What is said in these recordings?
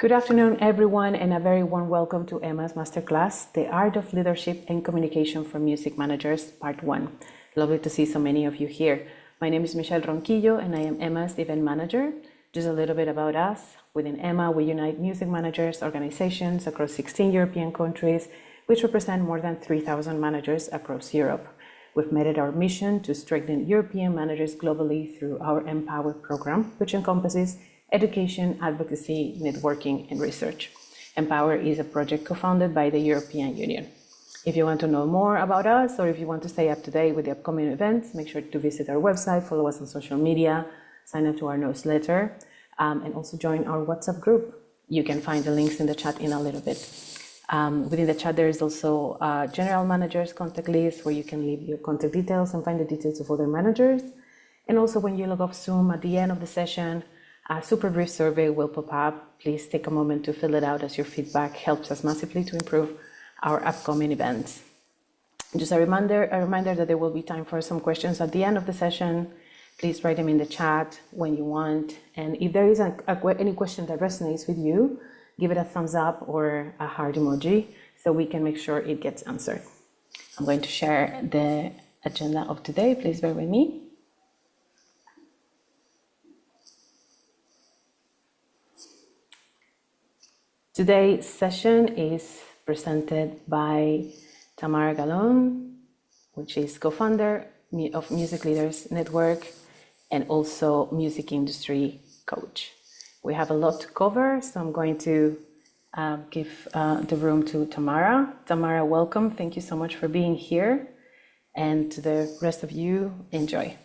Good afternoon, everyone, and a very warm welcome to Emma's Masterclass, The Art of Leadership and Communication for Music Managers, Part 1. Lovely to see so many of you here. My name is Michelle Ronquillo, and I am Emma's Event Manager. Just a little bit about us. Within Emma, we unite music managers, organizations across 16 European countries, which represent more than 3,000 managers across Europe. We've made it our mission to strengthen European managers globally through our Empower program, which encompasses education, advocacy, networking, and research. Empower is a project co-founded by the European Union. If you want to know more about us, or if you want to stay up to date with the upcoming events, make sure to visit our website, follow us on social media, sign up to our newsletter, and also join our WhatsApp group. You can find the links in the chat in a little bit. Within the chat, there is also a general managers contact list where you can leave your contact details and find the details of other managers. And also when you log off Zoom at the end of the session, a super brief survey will pop up. Please take a moment to fill it out, as your feedback helps us massively to improve our upcoming events. Just a reminder that there will be time for some questions at the end of the session. Please write them in the chat when you want. And if there is any question that resonates with you, give it a thumbs up or a heart emoji so we can make sure it gets answered. I'm going to share the agenda of today. Please bear with me. Today's session is presented by Tamara Gal-on, which is co-founder of Music Leaders Network and also music industry coach. We have a lot to cover, so I'm going to give the room to Tamara. Tamara, welcome. Thank you so much for being here. And to the rest of you, enjoy.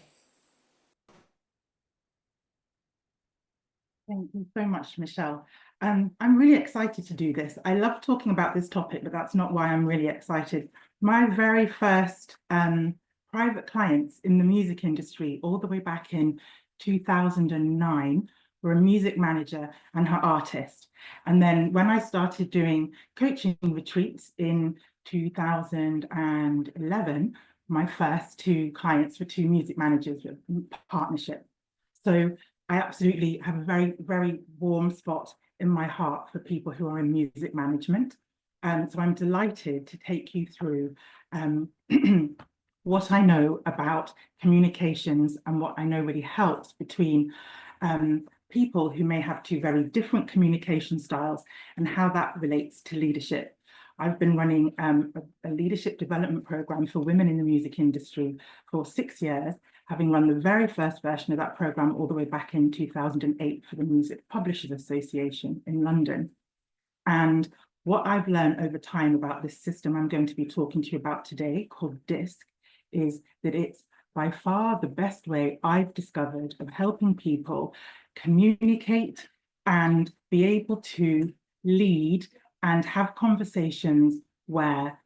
Thank you so much, Michelle. I'm really excited to do this. I love talking about this topic, but that's not why I'm really excited. My very first private clients in the music industry, all the way back in 2009, were a music manager and her artist. And then when I started doing coaching retreats in 2011, my first two clients were two music managers with partnership. So I absolutely have a very, very warm spot in my heart for people who are in music management. So I'm delighted to take you through what I know about communications and what I know really helps between people who may have two very different communication styles and how that relates to leadership. I've been running a leadership development program for women in the music industry for 6 years, having run the very first version of that program all the way back in 2008 for the Music Publishers Association in London. And what I've learned over time about this system I'm going to be talking to you about today, called DISC, is that it's by far the best way I've discovered of helping people communicate and be able to lead and have conversations where,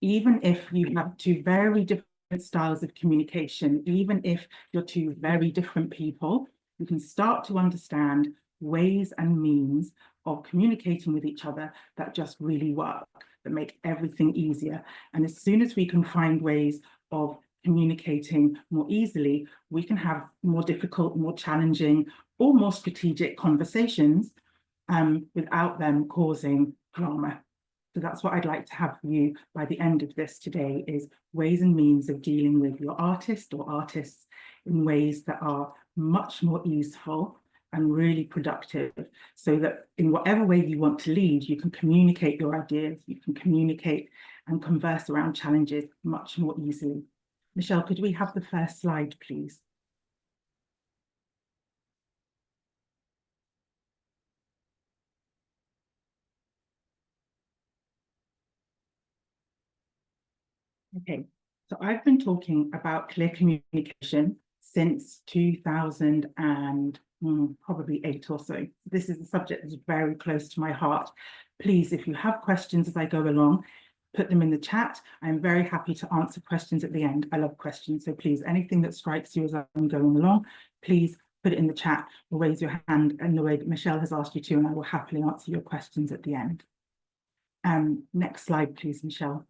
even if you have two very different styles of communication, even if you're two very different people, you can start to understand ways and means of communicating with each other that just really work, that make everything easier. And as soon as we can find ways of communicating more easily, we can have more difficult, more challenging, or more strategic conversations without them causing drama. So that's what I'd like to have for you by the end of this today, is ways and means of dealing with your artist or artists in ways that are much more easeful and really productive, so that in whatever way you want to lead, you can communicate your ideas, you can communicate and converse around challenges much more easily. Michelle, could we have the first slide, please? Okay, so I've been talking about clear communication since 2000 and probably 8 or so. This is a subject that's very close to my heart. Please, if you have questions as I go along, put them in the chat. I'm very happy to answer questions at the end. I love questions, so please, anything that strikes you as I'm going along, please put it in the chat or raise your hand in the way that Michelle has asked you to, and I will happily answer your questions at the end. Next slide, please, Michelle.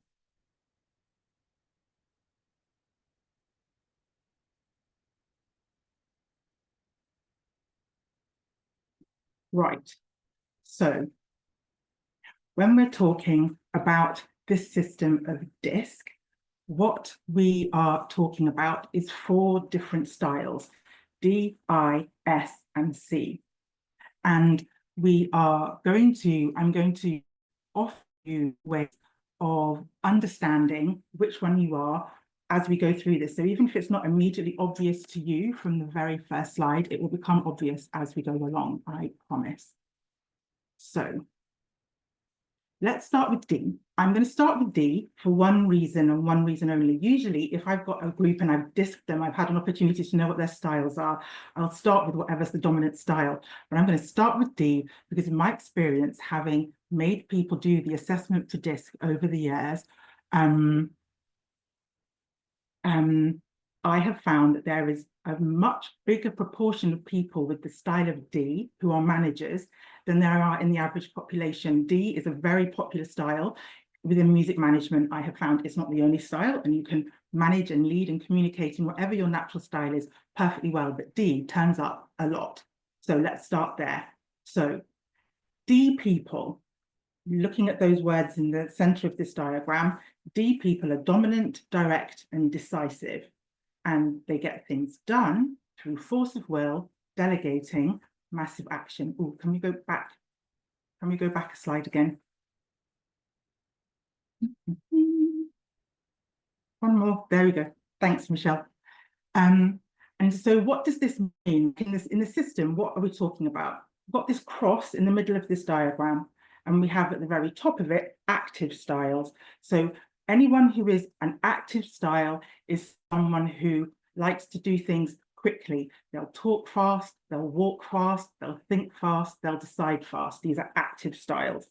Right. So when we're talking about this system of DISC, what we are talking about is 4 different styles, D, I, S, and C. And I'm going to offer you ways of understanding which one you are as we go through this. So even if it's not immediately obvious to you from the very first slide, it will become obvious as we go along, I promise. So let's start with D. I'm going to start with D for one reason and one reason only. Usually, if I've got a group and I've disked them, I've had an opportunity to know what their styles are, I'll start with whatever's the dominant style. But I'm going to start with D because in my experience, having made people do the assessment for DISC over the years, I have found that there is a much bigger proportion of people with the style of D who are managers than there are in the average population. D is a very popular style within music management. I have found it's not the only style, and you can manage and lead and communicate in whatever your natural style is perfectly well, but D turns up a lot. So let's start there. So D people, looking at those words in the center of this diagram, D people are dominant, direct, and decisive, and they get things done through force of will, delegating, massive action. Oh, can we go back? Can we go back a slide again? One more. There we go. Thanks, Michelle. And so what does this mean? In the system, what are we talking about? We've got this cross in the middle of this diagram, and we have at the very top of it, active styles. So anyone who is an active style is someone who likes to do things quickly. They'll talk fast, they'll walk fast, they'll think fast, they'll decide fast. These are active styles.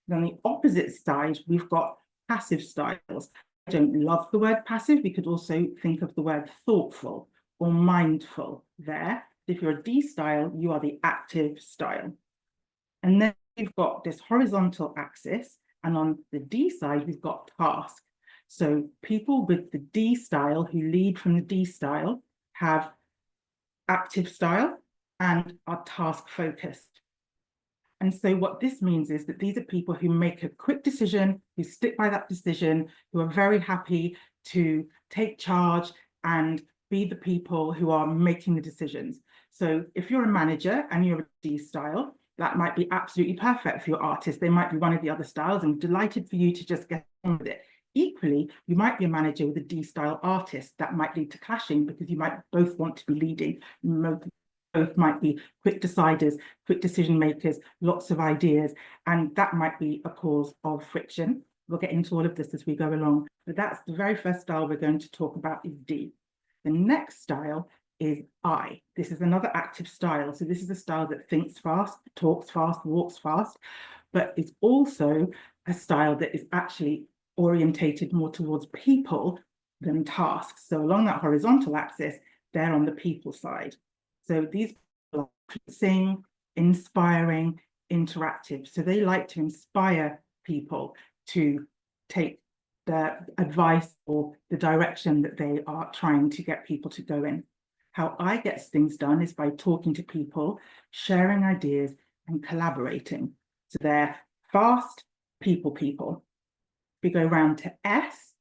Then on the opposite side, we've got passive styles. I don't love the word passive. We could also think of the word thoughtful or mindful there. If you're a D style, you are the active style. And then we've got this horizontal axis, and on the D side, we've got task. So people with the D style who lead from the D style have active style and are task focused. And so what this means is that these are people who make a quick decision, who stick by that decision, who are very happy to take charge and be the people who are making the decisions. So if you're a manager and you're a D style, that might be absolutely perfect for your artist. They might be one of the other styles, and delighted for you to just get on with it. Equally, you might be a manager with a D style artist. That might lead to clashing because you might both want to be leading. Both might be quick deciders, quick decision makers, lots of ideas, and that might be a cause of friction. We'll get into all of this as we go along, but that's the very first style we're going to talk about is D. The next style is I. This is another active style. So this is a style that thinks fast, talks fast, walks fast, but it's also a style that is actually orientated more towards people than tasks. So along that horizontal axis, they're on the people side. So these are pleasing, inspiring, interactive. So they like to inspire people to take the advice or the direction that they are trying to get people to go in. How I get things done is by talking to people, sharing ideas, and collaborating. So they're fast people. We go round to S.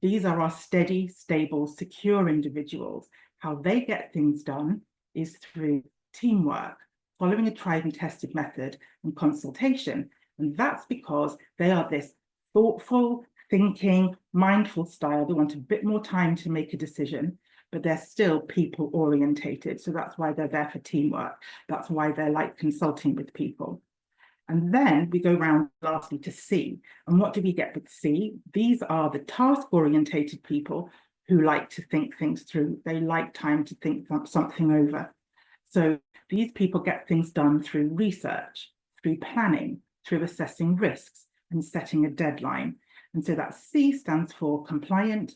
These are our steady, stable, secure individuals. How they get things done is through teamwork, following a tried and tested method, and consultation. And that's because they are this thoughtful, thinking, mindful style. They want a bit more time to make a decision, but they're still people orientated. So that's why they're there for teamwork. That's why they like consulting with people. And then we go round lastly to C. And what do we get with C? These are the task-orientated people who like to think things through. They like time to think something over. So these people get things done through research, through planning, through assessing risks and setting a deadline. And so that C stands for compliant,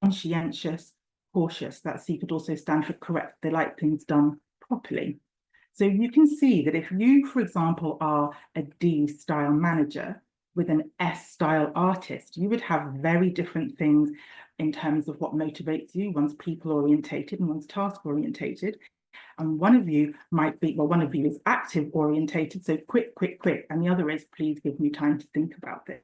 conscientious, cautious. That C could also stand for correct. They like things done properly. So you can see that if you, for example, are a D style manager with an S style artist, you would have very different things in terms of what motivates you. One's people orientated and one's task orientated. And one of you might be, well, one of you is active orientated, so quick, quick, quick, and the other is please give me time to think about this.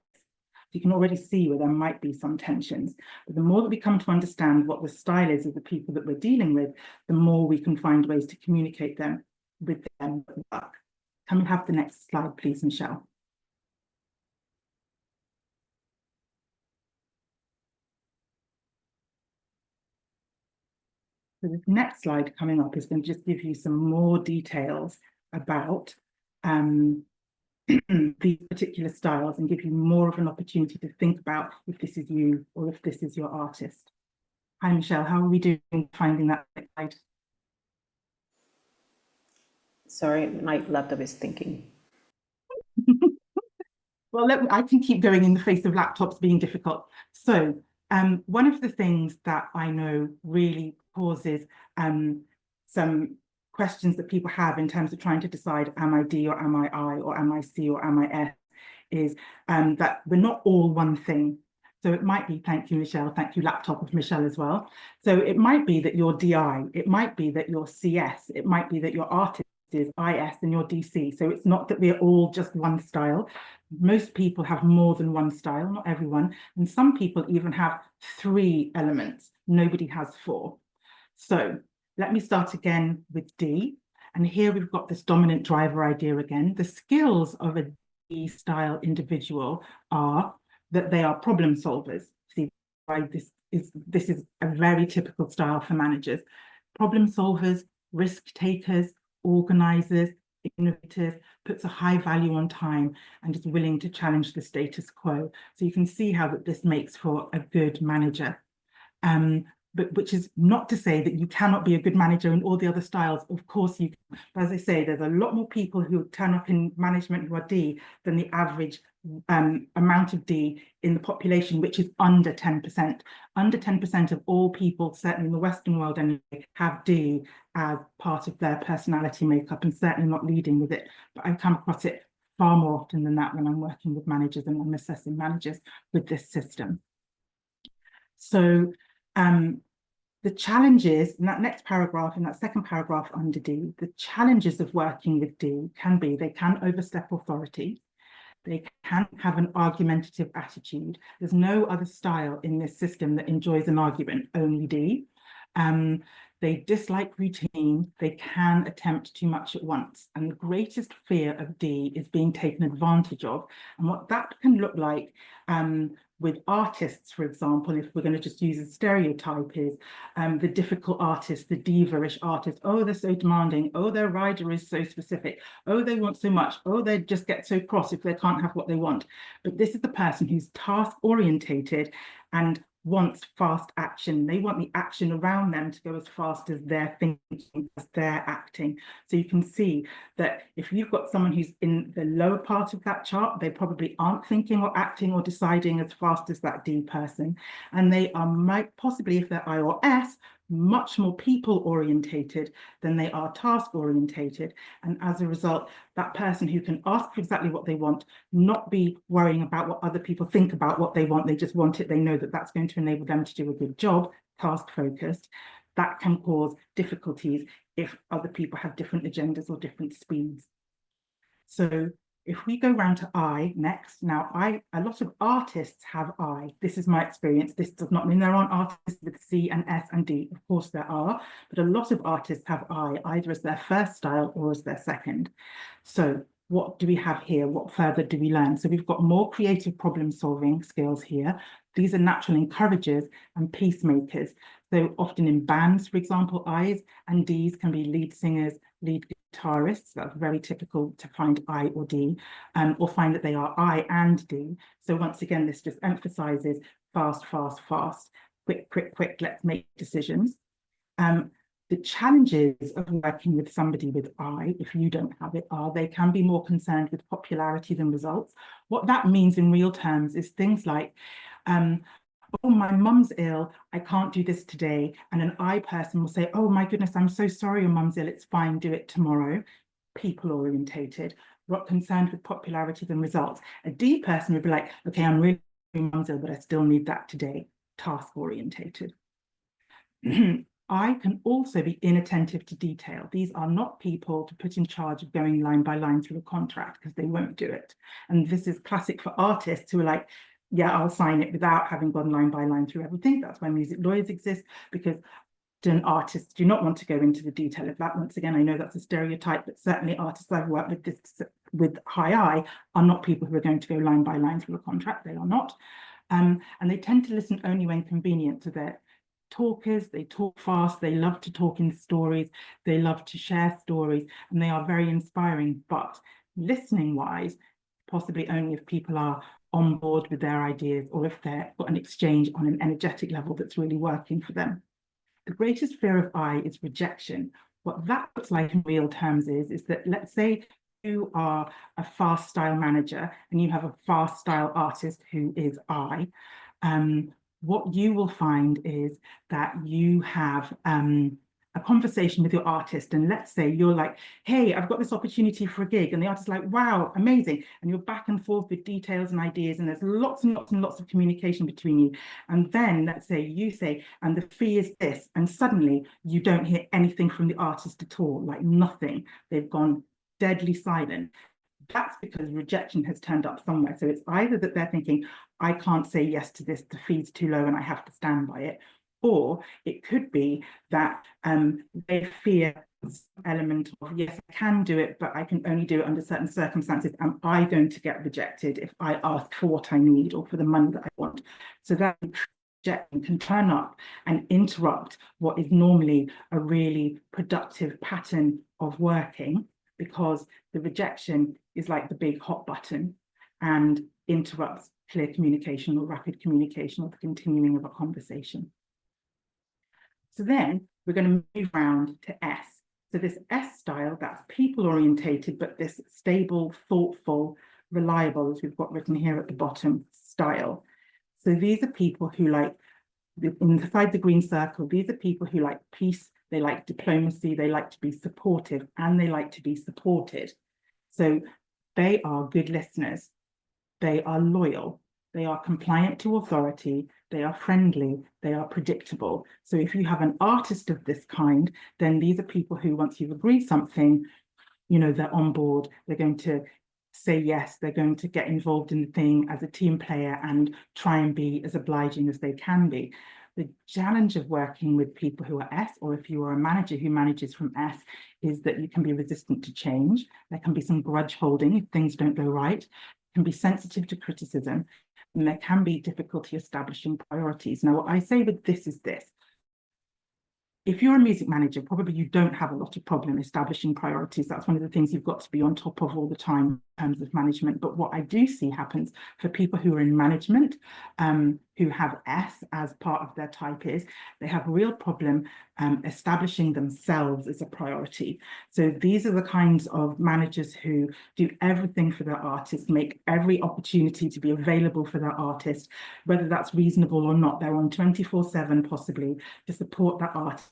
You can already see where there might be some tensions. But the more that we come to understand what the style is of the people that we're dealing with, the more we can find ways to communicate them with them. Can we have the next slide, please, Michelle? So the next slide coming up is going to just give you some more details about these particular styles and give you more of an opportunity to think about if this is you or if this is your artist. Hi, Michelle, how are we doing finding that slide? Sorry, my laptop is thinking. Well, I can keep going in the face of laptops being difficult. So one of the things that I know really causes some questions that people have in terms of trying to decide, am I D or am I or am I C or am I S, is that we're not all one thing. So it might be, thank you, Michelle, thank you, laptop of Michelle as well. So it might be that you're DI, it might be that you're CS, it might be that your artist is IS and you're DC. So it's not that we're all just one style. Most people have more than one style, not everyone. And some people even have 3 elements. Nobody has 4. So let me start again with D. And here we've got this dominant driver idea again. The skills of a D style individual are that they are problem solvers. See, this is a very typical style for managers. Problem solvers, risk takers, organizers, innovators, puts a high value on time and is willing to challenge the status quo. So you can see how that this makes for a good manager. But which is not to say that you cannot be a good manager in all the other styles. Of course you can. But as I say, there's a lot more people who turn up in management who are D than the average amount of D in the population, which is under 10%. Under 10% of all people, certainly in the Western world anyway, have D as part of their personality makeup and certainly not leading with it. But I come across it far more often than that when I'm working with managers and I'm assessing managers with this system. So the challenges in that next paragraph, in that second paragraph under D, the challenges of working with D can be they can overstep authority. They can have an argumentative attitude. There's no other style in this system that enjoys an argument, only D. They dislike routine. They can attempt too much at once. And the greatest fear of D is being taken advantage of. And what that can look like with artists, for example, if we're going to just use a stereotype, is the difficult artist, the diva-ish artist. Oh, they're so demanding. Oh, their rider is so specific. Oh, they want so much. Oh, they just get so cross if they can't have what they want. But this is the person who's task-orientated and wants fast action. They want the action around them to go as fast as they're thinking, as they're acting. So you can see that if you've got someone who's in the lower part of that chart, they probably aren't thinking or acting or deciding as fast as that D person. And they are possibly, if they're I or S, much more people orientated than they are task orientated. And as a result, that person who can ask for exactly what they want, not be worrying about what other people think about what they want, they just want it, they know that that's going to enable them to do a good job, task focused, that can cause difficulties if other people have different agendas or different speeds. So if we go round to I next, now a lot of artists have I. This is my experience. This does not mean there aren't artists with C and S and D. Of course there are, but a lot of artists have I, either as their first style or as their second. So what do we have here? What further do we learn? So we've got more creative problem solving skills here. These are natural encouragers and peacemakers. So often in bands, for example, I's and D's can be lead singers, lead guitarists. That's very typical to find I or D, or find that they are I and D. So once again, this just emphasizes fast, fast, fast, quick, quick, quick, let's make decisions. The challenges of working with somebody with I, if you don't have it, are they can be more concerned with popularity than results. What that means in real terms is things like, oh, my mum's ill, I can't do this today. And an I person will say, oh my goodness, I'm so sorry your mum's ill, it's fine, do it tomorrow. People orientated, not concerned with popularity than results. A D person would be like, okay, I'm really sorry mum's ill, but I still need that today. Task orientated. I can also be inattentive to detail. These are not people to put in charge of going line by line through a contract, because they won't do it. And this is classic for artists who are like, yeah, I'll sign it without having gone line by line through everything. That's why music lawyers exist, because artists do not want to go into the detail of that. Once again, I know that's a stereotype, but certainly artists I've worked with with high eye are not people who are going to go line by line through a contract. They are not. And they tend to listen only when convenient. So they're talkers, they talk fast, they love to talk in stories, they love to share stories, and they are very inspiring. But listening wise, possibly only if people are on board with their ideas, or if they've got an exchange on an energetic level that's really working for them. The greatest fear of I is rejection. What that looks like in real terms is that, let's say you are a fast style manager and you have a fast style artist who is I. What you will find is that you have a conversation with your artist, and let's say you're like, hey, I've got this opportunity for a gig, and the artist's like, wow, amazing, and you're back and forth with details and ideas, and there's lots and lots and lots of communication between you. And then let's say you say, and the fee is this, and suddenly you don't hear anything from the artist at all, like nothing. They've gone deadly silent. That's because rejection has turned up somewhere. So it's either that they're thinking, I can't say yes to this, the fee's too low and I have to stand by it. Or it could be that they fear some element of, yes, I can do it, but I can only do it under certain circumstances. Am I going to get rejected if I ask for what I need or for the money that I want? So that rejection can turn up and interrupt what is normally a really productive pattern of working, because the rejection is like the big hot button and interrupts clear communication or rapid communication or the continuing of a conversation. So then we're going to move around to S. So this S style, that's people orientated, but this stable, thoughtful, reliable, as we've got written here at the bottom, style. So these are people who like, inside the green circle, these are people who like peace, they like diplomacy, they like to be supportive, and they like to be supported. So they are good listeners, they are loyal, they are compliant to authority, they are friendly, they are predictable. So if you have an artist of this kind, then these are people who, once you've agreed something, you know, they're on board, they're going to say yes, they're going to get involved in the thing as a team player and try and be as obliging as they can be. The challenge of working with people who are S, or if you are a manager who manages from S, is that you can be resistant to change. There can be some grudge holding if things don't go right, can be sensitive to criticism, and there can be difficulty establishing priorities. Now, what I say with this is this. If you're a music manager, probably you don't have a lot of problem establishing priorities. That's one of the things you've got to be on top of all the time in terms of management. But what I do see happens for people who are in management, who have S as part of their type, is they have real problem establishing themselves as a priority. So these are the kinds of managers who do everything for their artists, make every opportunity to be available for their artist, whether that's reasonable or not. They're on 24/7 possibly to support that artist.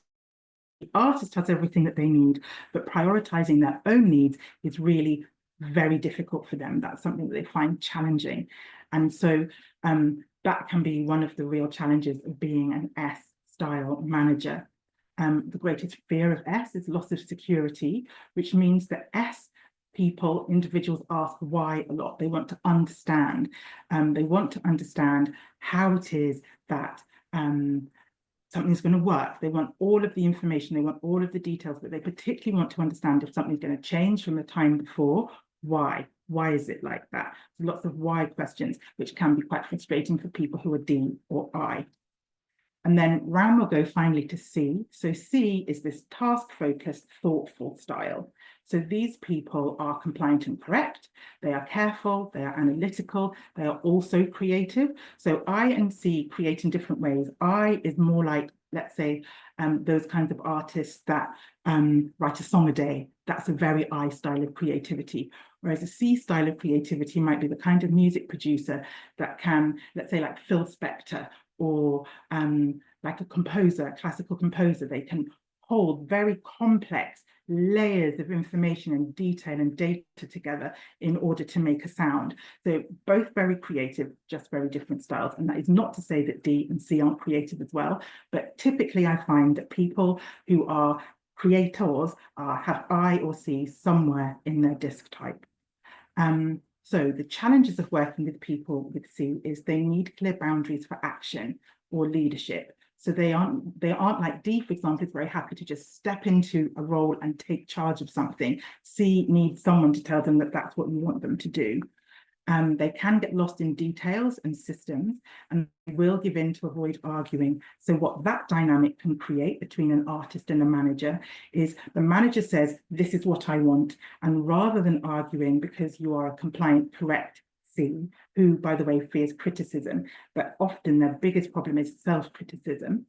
The artist has everything that they need, but prioritizing their own needs is really very difficult for them. That's something that they find challenging. And so that can be one of the real challenges of being an S style manager. The greatest fear of S is loss of security, which means that S people, individuals, ask why a lot. They want to understand. They want to understand how it is that something's going to work. They want all of the information, they want all of the details, but they particularly want to understand if something's going to change from the time before. Why? Why is it like that? There's lots of why questions, which can be quite frustrating for people who are D or I. And then round we'll go finally to C. So C is this task-focused, thoughtful style. So these people are compliant and correct. They are careful, they are analytical, they are also creative. So I and C create in different ways. I is more like, let's say, those kinds of artists that write a song a day. That's a very I style of creativity. Whereas a C style of creativity might be the kind of music producer that can, let's say, like Phil Spector, or like a composer, a classical composer. They can hold very complex layers of information and detail and data together in order to make a sound. So both very creative, just very different styles. And that is not to say that D and C aren't creative as well, but typically I find that people who are creators have I or C somewhere in their disc type. So the challenges of working with people with C is they need clear boundaries for action or leadership. So they aren't like D, for example, is very happy to just step into a role and take charge of something. C needs someone to tell them that that's what you want them to do. They can get lost in details and systems and will give in to avoid arguing. So what that dynamic can create between an artist and a manager is the manager says, this is what I want. And rather than arguing because you are a compliant, correct C, who, by the way, fears criticism, but often their biggest problem is self-criticism,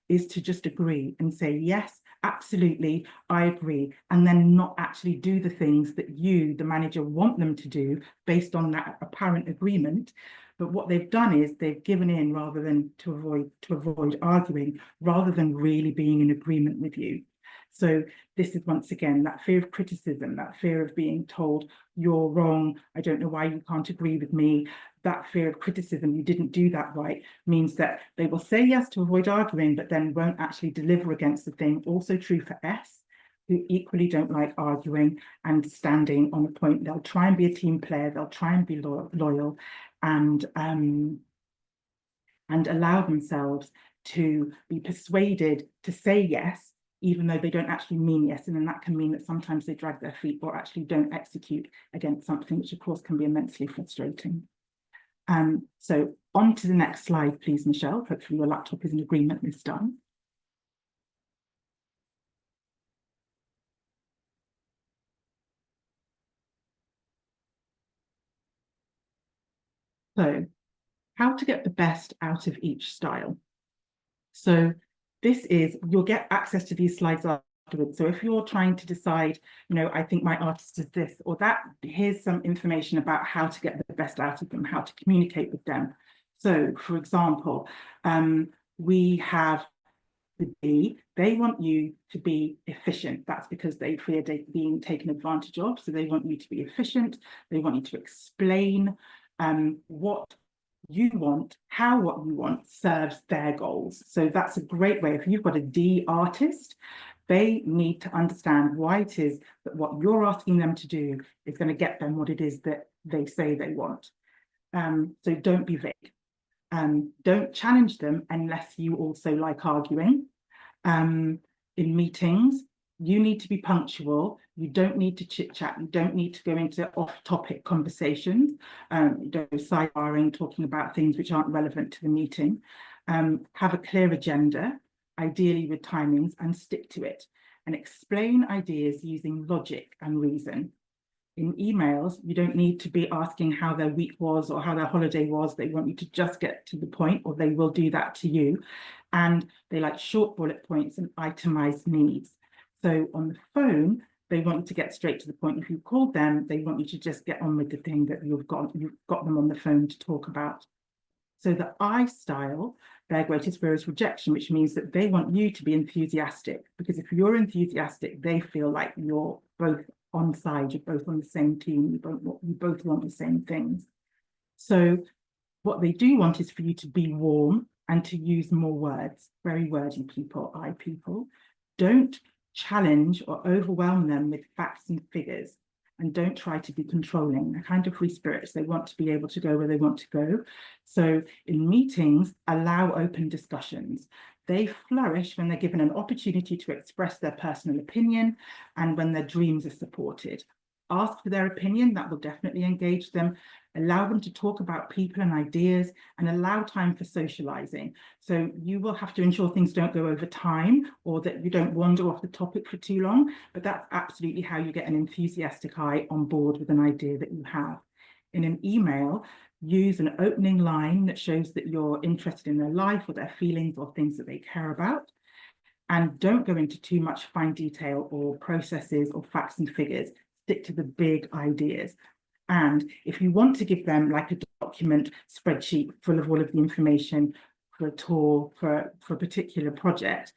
is to just agree and say, yes, absolutely, I agree, and then not actually do the things that you, the manager, want them to do based on that apparent agreement. But what they've done is they've given in rather than to avoid arguing, rather than really being in agreement with you. So this is once again that fear of criticism, that fear of being told you're wrong, I don't know why you can't agree with me. That fear of criticism, you didn't do that right, means that they will say yes to avoid arguing, but then won't actually deliver against the thing. Also true for S, who equally don't like arguing and standing on a point. They'll try and be a team player, they'll try and be loyal and allow themselves to be persuaded to say yes, even though they don't actually mean yes. And then that can mean that sometimes they drag their feet or actually don't execute against something, which of course can be immensely frustrating. So on to the next slide, please, Michelle. Hopefully your laptop is in agreement this time. So how to get the best out of each style. So this is, you'll get access to these slides afterwards. So if you're trying to decide, I think my artist is this or that, here's some information about how to get the best out of them, how to communicate with them. So for example, we have the D, they want you to be efficient. That's because they fear being taken advantage of. So they want you to be efficient. They want you to explain what you want, how what you want serves their goals. So that's a great way. If you've got a D artist, they need to understand why it is that what you're asking them to do is going to get them what it is that they say they want. So don't be vague. Don't challenge them unless you also like arguing. In meetings, you need to be punctual. You don't need to chit chat. You don't need to go into off-topic conversations. You don't go sidebarring, talking about things which aren't relevant to the meeting. Have a clear agenda, ideally with timings, and stick to it. And explain ideas using logic and reason. In emails, you don't need to be asking how their week was or how their holiday was. They want you to just get to the point, or they will do that to you. And they like short bullet points and itemized needs. So on the phone, they want you to get straight to the point. If you called them, they want you to just get on with the thing that you've got them on the phone to talk about. So the I style, their greatest fear is rejection, which means that they want you to be enthusiastic, because if you're enthusiastic, they feel like you're both on side, you're both on the same team, you both want the same things. So what they do want is for you to be warm and to use more words, very wordy people, I people. Don't challenge or overwhelm them with facts and figures, and don't try to be controlling. They're kind of free spirits. They want to be able to go where they want to go. So in meetings, allow open discussions. They flourish when they're given an opportunity to express their personal opinion and when their dreams are supported. Ask for their opinion, that will definitely engage them. Allow them to talk about people and ideas, and allow time for socializing. So you will have to ensure things don't go over time, or that you don't wander off the topic for too long, but that's absolutely how you get an enthusiastic eye on board with an idea that you have. In an email, use an opening line that shows that you're interested in their life or their feelings or things that they care about. And don't go into too much fine detail or processes or facts and figures. Stick to the big ideas. And if you want to give them like a document spreadsheet full of all of the information for a tour, for a particular project,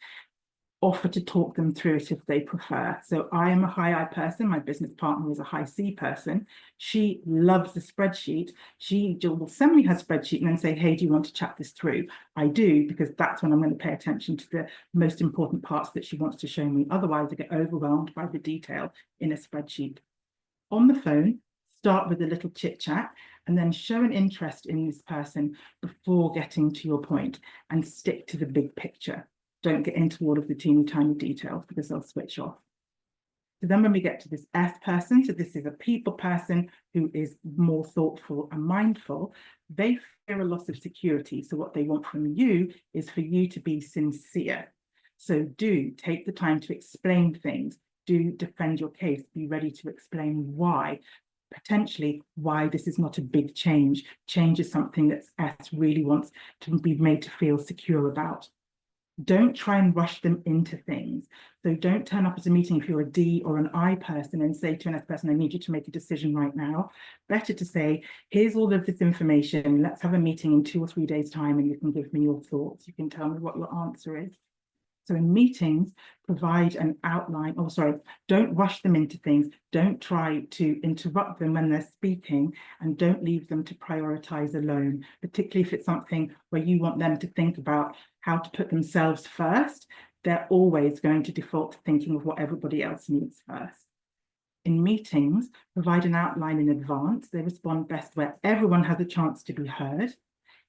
offer to talk them through it if they prefer. So I am a high I person. My business partner is a high C person. She loves the spreadsheet. She will send me her spreadsheet and then say, hey, do you want to chat this through? I do, because that's when I'm going to pay attention to the most important parts that she wants to show me. Otherwise, I get overwhelmed by the detail in a spreadsheet. On the phone, start with a little chit chat and then show an interest in this person before getting to your point, and stick to the big picture. Don't get into all of the teeny tiny details because they'll switch off. So then when we get to this S person, so this is a people person who is more thoughtful and mindful, they fear a loss of security. So what they want from you is for you to be sincere. So do take the time to explain things, do defend your case, be ready to explain why, potentially why this is not a big change. Change is something that S really wants to be made to feel secure about. Don't try and rush them into things. So don't turn up at a meeting if you're a D or an I person and say to an S person, I need you to make a decision right now. Better to say, here's all of this information. Let's have a meeting in 2 or 3 days' time and you can give me your thoughts. You can tell me what your answer is. So in meetings, provide an outline, don't rush them into things. Don't try to interrupt them when they're speaking, and don't leave them to prioritize alone, particularly if it's something where you want them to think about how to put themselves first. They're always going to default to thinking of what everybody else needs first. In meetings, provide an outline in advance. They respond best where everyone has a chance to be heard.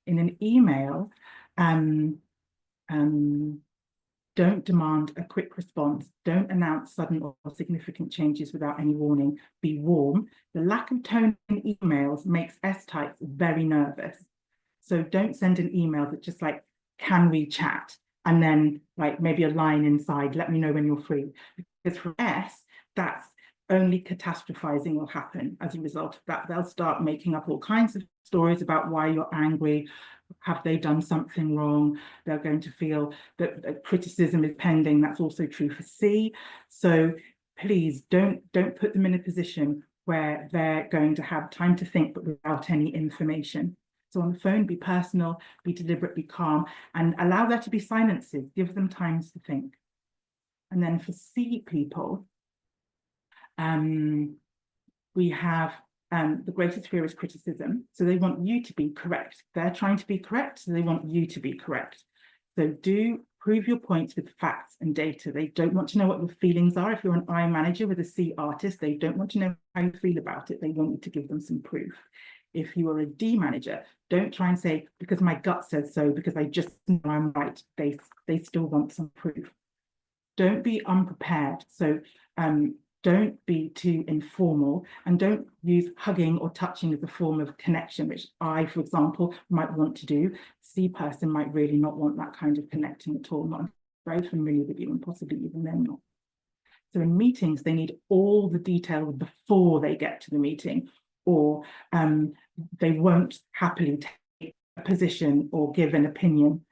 In an email, don't demand a quick response. Don't announce sudden or significant changes without any warning. Be warm. The lack of tone in emails makes S-types very nervous. So don't send an email that just like, can we chat? And then like maybe a line inside, let me know when you're free. Because for S, that's only catastrophizing will happen as a result of that. They'll start making up all kinds of stories about why you're angry. Have they done something wrong? They're going to feel that criticism is pending. That's also true for C. So please don't put them in a position where they're going to have time to think, but without any information. So on the phone, be personal, be deliberate, be calm, and allow there to be silences. Give them times to think. And then for C people, we have the greatest fear is criticism. So they want you to be correct. They're trying to be correct, so they want you to be correct. So do prove your points with facts and data. They don't want to know what your feelings are. If you're an I manager with a C artist, they don't want to know how you feel about it. They want you to give them some proof. If you are a D manager, don't try and say, because my gut says so, because I just know I'm right. They still want some proof. Don't be unprepared. So don't be too informal, and don't use hugging or touching as a form of connection, which I, for example, might want to do. C person might really not want that kind of connecting at all. Not very familiar with you, and possibly even them not. So in meetings, they need all the details before they get to the meeting, or they won't happily take a position or give an opinion.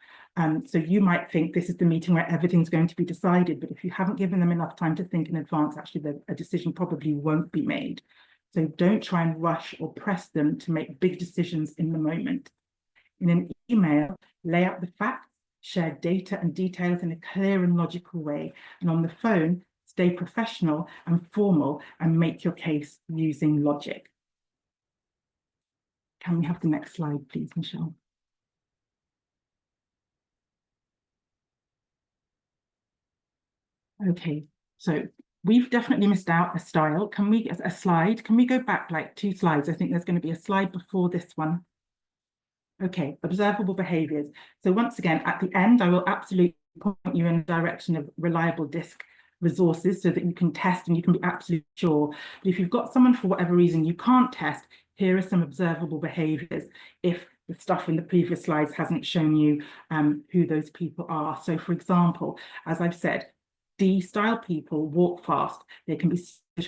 So you might think this is the meeting where everything's going to be decided, but if you haven't given them enough time to think in advance, actually a decision probably won't be made. So don't try and rush or press them to make big decisions in the moment. In an email, lay out the facts, share data and details in a clear and logical way. And on the phone, stay professional and formal and make your case using logic. Can we have the next slide, please, Michelle? Okay, so we've definitely missed out a style. Can we, a slide, can we go back like 2 slides? I think there's going to be a slide before this one. Okay, observable behaviors. So once again, at the end, I will absolutely point you in the direction of reliable disk resources so that you can test and you can be absolutely sure. But if you've got someone for whatever reason you can't test, here are some observable behaviors if the stuff in the previous slides hasn't shown you who those people are. So for example, as I've said, D-style people walk fast. They can be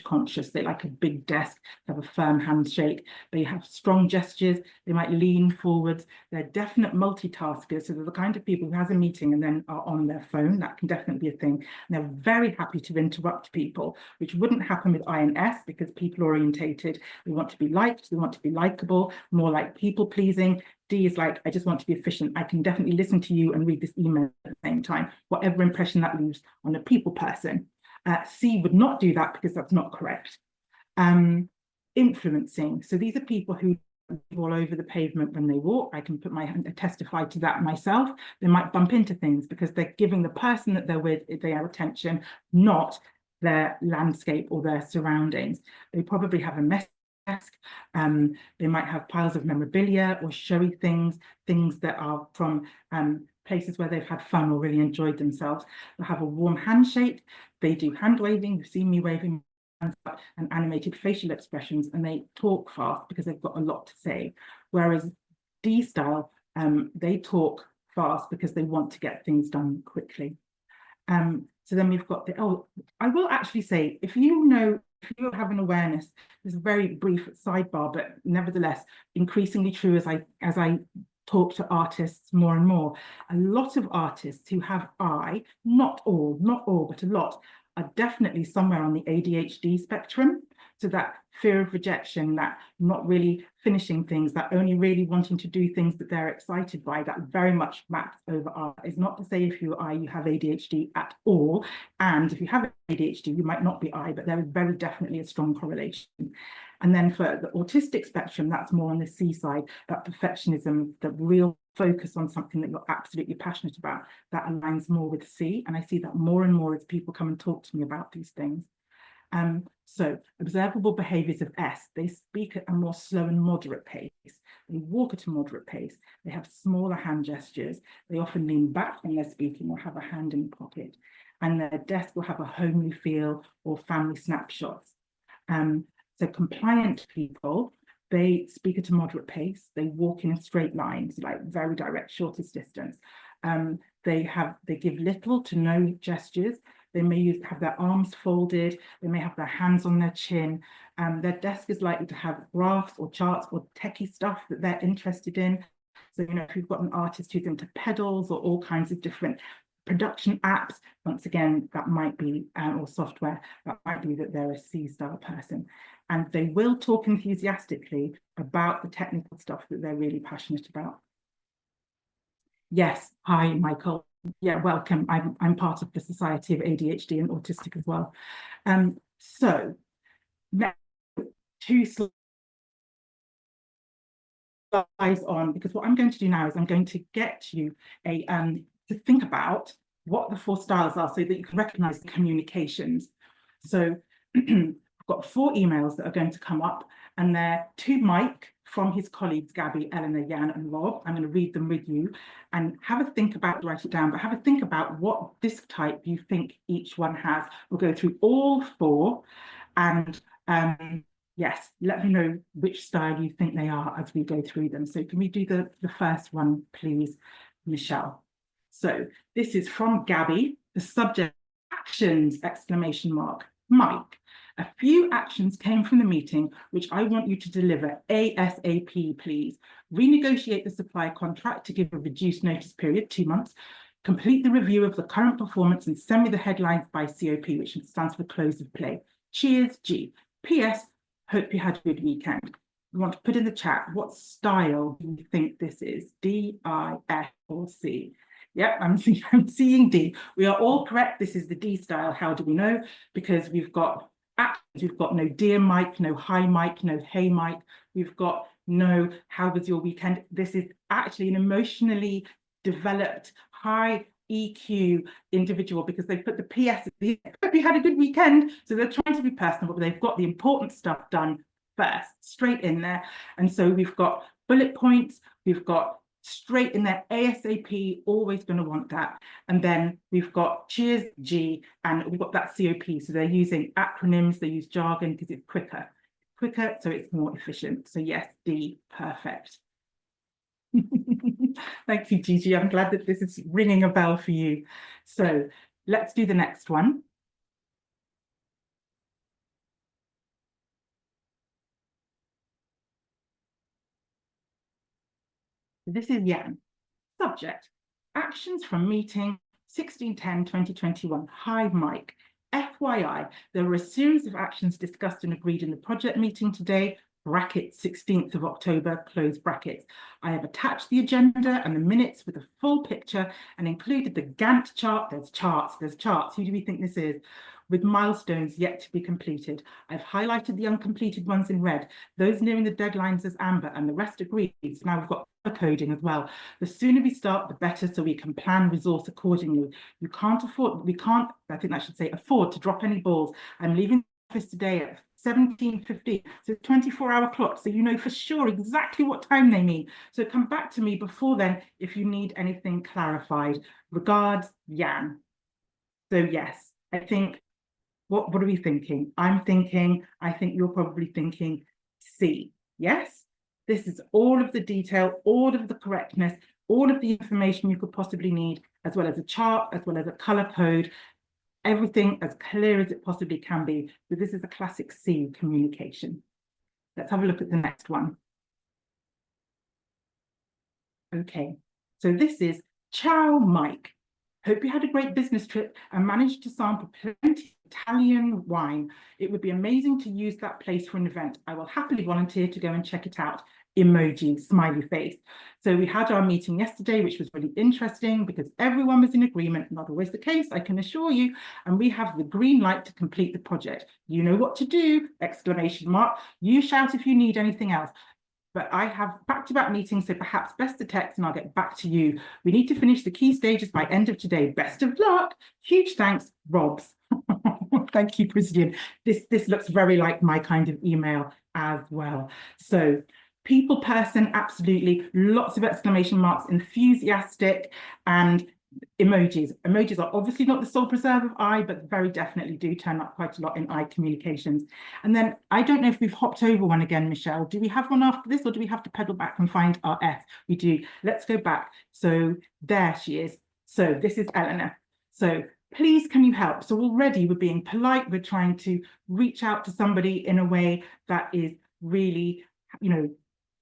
conscious. They like a big desk, have a firm handshake. They have strong gestures. They might lean forwards. They're definite multitaskers. So they're the kind of people who has a meeting and then are on their phone. That can definitely be a thing. And they're very happy to interrupt people, which wouldn't happen with INS because people orientated. They want to be liked. They want to be likable, more like people pleasing. D is like, I just want to be efficient. I can definitely listen to you and read this email at the same time, whatever impression that leaves on a people person. C would not do that because that's not correct. Influencing. So these are people who all over the pavement when they walk. I can put my hand, testify to that myself. They might bump into things because they're giving the person that they're with their attention, not their landscape or their surroundings. They probably have a mess desk. They might have piles of memorabilia or showy things that are from places where they've had fun or really enjoyed themselves. They'll have a warm handshake. They do hand waving. You've seen me waving and animated facial expressions, and they talk fast because they've got a lot to say. Whereas D style, they talk fast because they want to get things done quickly. So then we've got I will actually say, if you have an awareness, this is a very brief sidebar, but nevertheless, increasingly true as I talk to artists more and more. A lot of artists who have not all, but a lot, are definitely somewhere on the ADHD spectrum. So that fear of rejection, that not really finishing things, that only really wanting to do things that they're excited by, that very much maps over art. It's not to say if you have ADHD at all. And if you have ADHD, you might not be but there is very definitely a strong correlation. And then for the autistic spectrum, that's more on the C side, that perfectionism, the real focus on something that you're absolutely passionate about, that aligns more with C. And I see that more and more as people come and talk to me about these things. So observable behaviors of S, they speak at a more slow and moderate pace. They walk at a moderate pace. They have smaller hand gestures. They often lean back when they're speaking or have a hand in the pocket. And their desk will have a homely feel or family snapshots. So compliant people, they speak at a moderate pace. They walk in straight lines, like very direct, shortest distance. They give little to no gestures. They may have their arms folded. They may have their hands on their chin. Their desk is likely to have graphs or charts or techie stuff that they're interested in. So, if you've got an artist who's into pedals or all kinds of different production apps, once again, that might be, or software, that might be that they're a C-style person. And they will talk enthusiastically about the technical stuff that they're really passionate about. Yes, hi, Michael. Yeah, welcome. I'm part of the Society of ADHD and Autistic as well. So now 2 slides on, because what I'm going to do now is I'm going to get you to think about what the 4 styles are so that you can recognize the communications. So I've got 4 emails that are going to come up, and they're to Mike from his colleagues, Gabby, Eleanor, Jan, and Rob. I'm going to read them with you and have a think about, write it down, but have a think about what disc type you think each one has. We'll go through all 4 and yes, let me know which style you think they are as we go through them. So can we do the first one, please, Michelle? So this is from Gabby, the subject, actions, exclamation mark. Mike, a few actions came from the meeting, which I want you to deliver ASAP, please. Renegotiate the supply contract to give a reduced notice period, 2 months. Complete the review of the current performance and send me the headlines by COP, which stands for close of play. Cheers, G. PS, hope you had a good weekend. We want to put in the chat, what style do you think this is? D, I, F, or C? Yep, I'm seeing D. We are all correct. This is the D style. How do we know? Because we've got actions. We've got no dear Mike, no hi Mike, no hey Mike. We've got no how was your weekend. This is actually an emotionally developed high EQ individual because they've put the PS at the end. Hope you had a good weekend. So they're trying to be personal, but they've got the important stuff done first, straight in there. And so we've got bullet points. We've got straight in there, ASAP, always going to want that. And then we've got cheers, G, and we've got that COP. So they're using acronyms, they use jargon because it's quicker, so it's more efficient. So yes, D, perfect. Thank you, Gigi. I'm glad that this is ringing a bell for you. So let's do the next one. This is Jan. Subject, actions from meeting 16/10/2021. Hi, Mike. FYI, there were a series of actions discussed and agreed in the project meeting today. brackets, 16th of October, close brackets. I have attached the agenda and the minutes with a full picture and included the Gantt chart. There's charts. Who do we think this is? With milestones yet to be completed. I've highlighted the uncompleted ones in red, those nearing the deadlines as amber, and the rest agreed. So now we've got coding as well. The sooner we start, the better, so we can plan resource accordingly. We can't, I think I should say, afford to drop any balls. I'm leaving the office today at 17:50, so 24-hour clock, so you know for sure exactly what time they meet. So come back to me before then if you need anything clarified. Regards, Jan. So yes, I think, what are we thinking? I think you're probably thinking C, yes? This is all of the detail, all of the correctness, all of the information you could possibly need, as well as a chart, as well as a color code, everything as clear as it possibly can be. So this is a classic C communication. Let's have a look at the next one. Okay, so this is Ciao, Mike. Hope you had a great business trip and managed to sample plenty of Italian wine. It would be amazing to use that place for an event. I will happily volunteer to go and check it out. Emoji, smiley face. So we had our meeting yesterday, which was really interesting because everyone was in agreement. Not always the case, I can assure you. And we have the green light to complete the project. You know what to do, exclamation mark. You shout if you need anything else. But I have back-to-back meetings, so perhaps best to text and I'll get back to you. We need to finish the key stages by end of today. Best of luck. Huge thanks, Robs. Thank you, Christian. This looks very like my kind of email as well. So people person, absolutely. Lots of exclamation marks, enthusiastic, and emojis. Emojis are obviously not the sole preserve of I, but very definitely do turn up quite a lot in I communications. And then I don't know if we've hopped over one again, Michelle. Do we have one after this, or do we have to pedal back and find our F? We do. Let's go back. So there she is. So this is Eleanor. So please, can you help? So already we're being polite. We're trying to reach out to somebody in a way that is really, you know,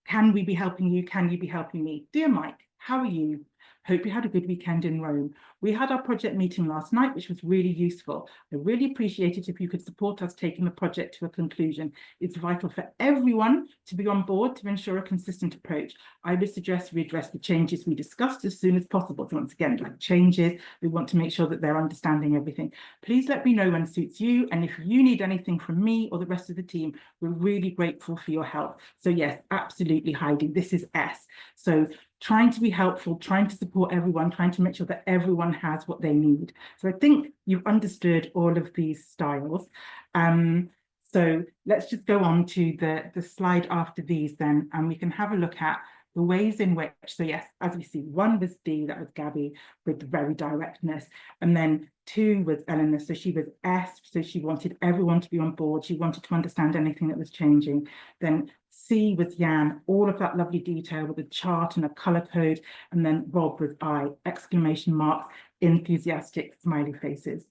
can we be helping you? Can you be helping me? Dear Mike, how are you? Hope you had a good weekend in Rome. We had our project meeting last night, which was really useful. I really appreciate it if you could support us taking the project to a conclusion. It's vital for everyone to be on board to ensure a consistent approach. I would suggest we address the changes we discussed as soon as possible. So once again, like changes, we want to make sure that they're understanding everything. Please let me know when suits you. And if you need anything from me or the rest of the team, we're really grateful for your help. So yes, absolutely, Heidi, this is S. So trying to be helpful, trying to support everyone, trying to make sure that everyone has what they need. So I think you've understood all of these styles. So let's just go on to the slide after these then, and we can have a look at the ways in which, so yes, as we see, one was D, that was Gabby, with very directness, and then 2 was Eleanor, so she was S, so she wanted everyone to be on board, she wanted to understand anything that was changing. Then C was Jan, all of that lovely detail with a chart and a color code, and then Rob was I, exclamation marks, enthusiastic smiley faces.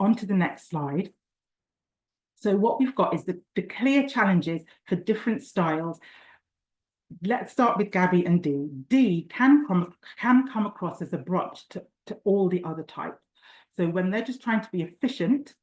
On to the next slide. So what we've got is the clear challenges for different styles. Let's start with Gabby and D. D can come across as abrupt to all the other types. So when they're just trying to be efficient,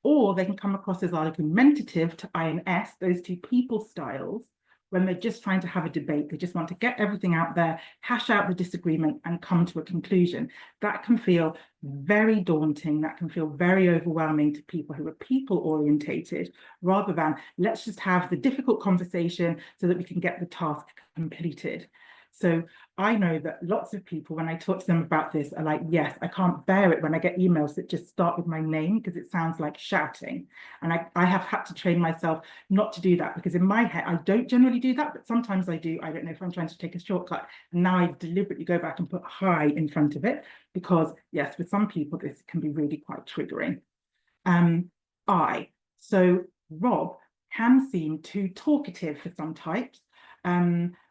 or they can come across as argumentative to I and S, those two people styles, when they're just trying to have a debate. They just want to get everything out there, hash out the disagreement and come to a conclusion. That can feel very daunting. That can feel very overwhelming to people who are people orientated, rather than let's just have the difficult conversation so that we can get the task completed. So I know that lots of people, when I talk to them about this, are like, yes, I can't bear it when I get emails that just start with my name because it sounds like shouting. And I have had to train myself not to do that, because in my head, I don't generally do that, but sometimes I do. I don't know if I'm trying to take a shortcut. And now I deliberately go back and put hi in front of it, because yes, with some people, this can be really quite triggering. So Rob can seem too talkative for some types.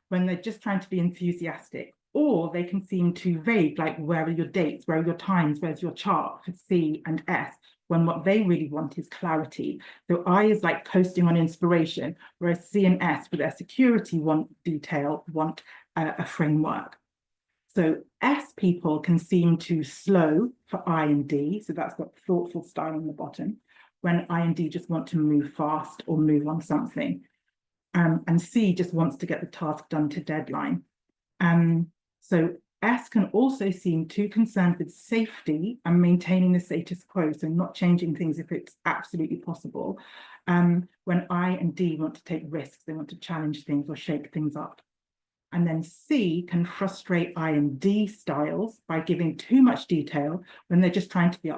When they're just trying to be enthusiastic, or they can seem too vague, like where are your dates, where are your times, where's your chart for C and S, when what they really want is clarity. So I is like coasting on inspiration, whereas C and S, for their security, want detail, want a framework. So S people can seem too slow for I and D, so that's got thoughtful style on the bottom, when I and D just want to move fast or move on something. and C just wants to get the task done to deadline. So S can also seem too concerned with safety and maintaining the status quo, so not changing things if it's absolutely possible, when I and D want to take risks, they want to challenge things or shake things up. And then C can frustrate I and D styles by giving too much detail when they're just trying to be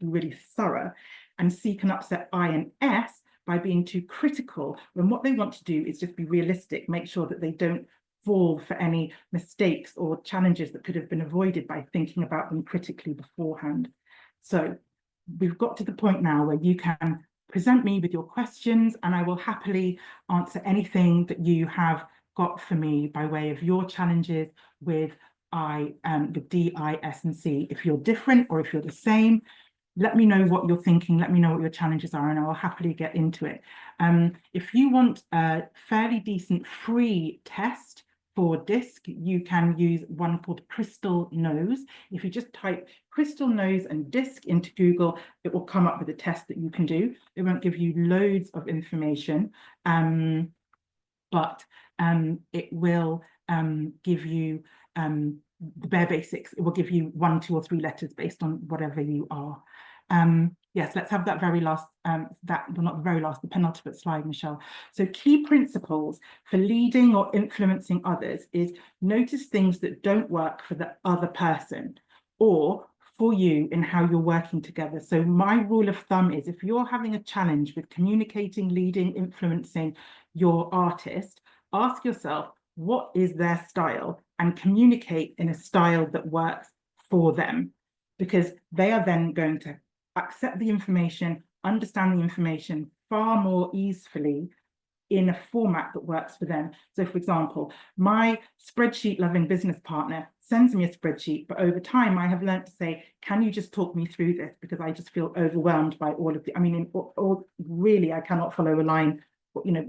really thorough. And C can upset I and S by being too critical when what they want to do is just be realistic, make sure that they don't fall for any mistakes or challenges that could have been avoided by thinking about them critically beforehand. So we've got to the point now where you can present me with your questions and I will happily answer anything that you have got for me by way of your challenges with D, I, S, and C. If you're different or if you're the same, let me know what you're thinking, let me know what your challenges are, and I will happily get into it. If you want a fairly decent free test for DISC, you can use one called Crystal Knows. If you just type Crystal Knows and DISC into Google, it will come up with a test that you can do. It won't give you loads of information, but it will give you the bare basics. It will give you 1, 2, or 3 letters based on whatever you are. Yes, let's have that very last, well, not the very last, the penultimate slide, Michelle. So key principles for leading or influencing others is notice things that don't work for the other person or for you in how you're working together. So my rule of thumb is if you're having a challenge with communicating, leading, influencing your artist, ask yourself, what is their style? And communicate in a style that works for them, because they are then going to accept the information, understand the information far more easily in a format that works for them. So for example, my spreadsheet loving business partner sends me a spreadsheet, but over time I have learned to say, can you just talk me through this? Because I just feel overwhelmed by all of the, I mean, really, I cannot follow a line,